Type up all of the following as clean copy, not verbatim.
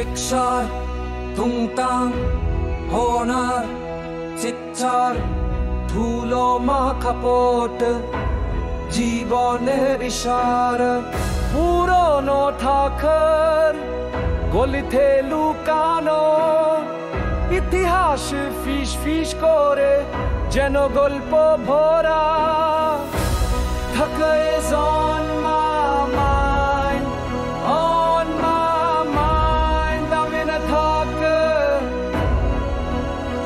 রিকশার টুংটাং Honor চিৎকার ধুলো মাখা পথ জীবনের ইশারা পুরনো থাকার গলিতে লুকানো ইতিহাস ফিস ফিস করে যেন গল্প ভরা থাকে on my mind, on my mind. I'm in a talker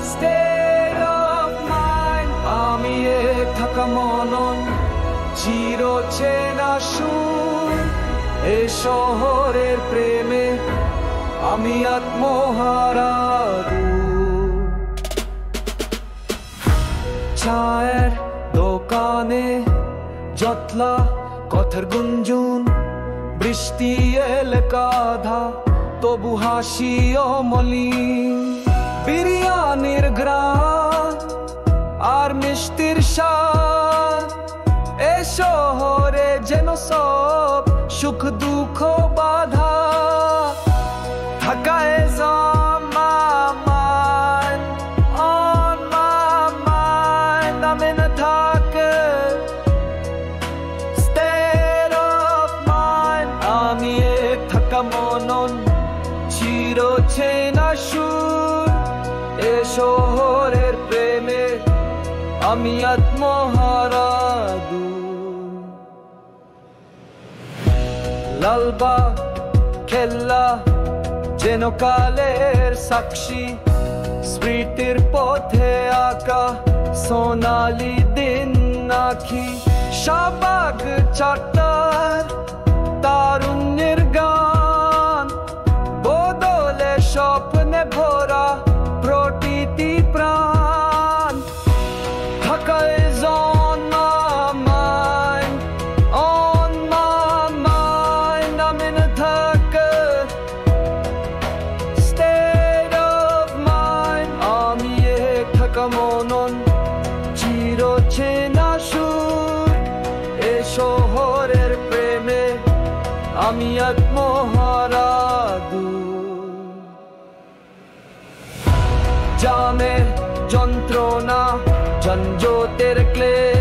state of mind. আমি এক থাকা মনন চির চেনা সুর এ শহরের প্রেমে আমি আত্মহারা চায়ের দোকানে জটলা কথার গুঞ্জন বৃষ্টি এলে কাঁধা তবু হাসি অমলিন বিরিয়ানির গ্রাম আর মিষ্টির স্বাদ এ শহরে যেন সব সুখ দুঃখ বাধা থাকায় মনন চির চেনা সুর এ শহরের প্রেমে আমি আত্মহারা লালবাগ খেলা যেন কালের সাক্ষী স্মৃতির পথে আঁকা সোনালি দিন নাকি শাহবাগ চাটার তারুণ্যের গান বদলে স্বপ্নে ভরা প্রকৃতি প্রাণ থাকায় on my mind, on my mind. I'm in a থাকা state of mind. আমি এক থাকা মনন চির চেনা সুর এ শহরের প্রেমে আমি আত্মহারা জামের যন্ত্রণা যানজটের ক্লেশ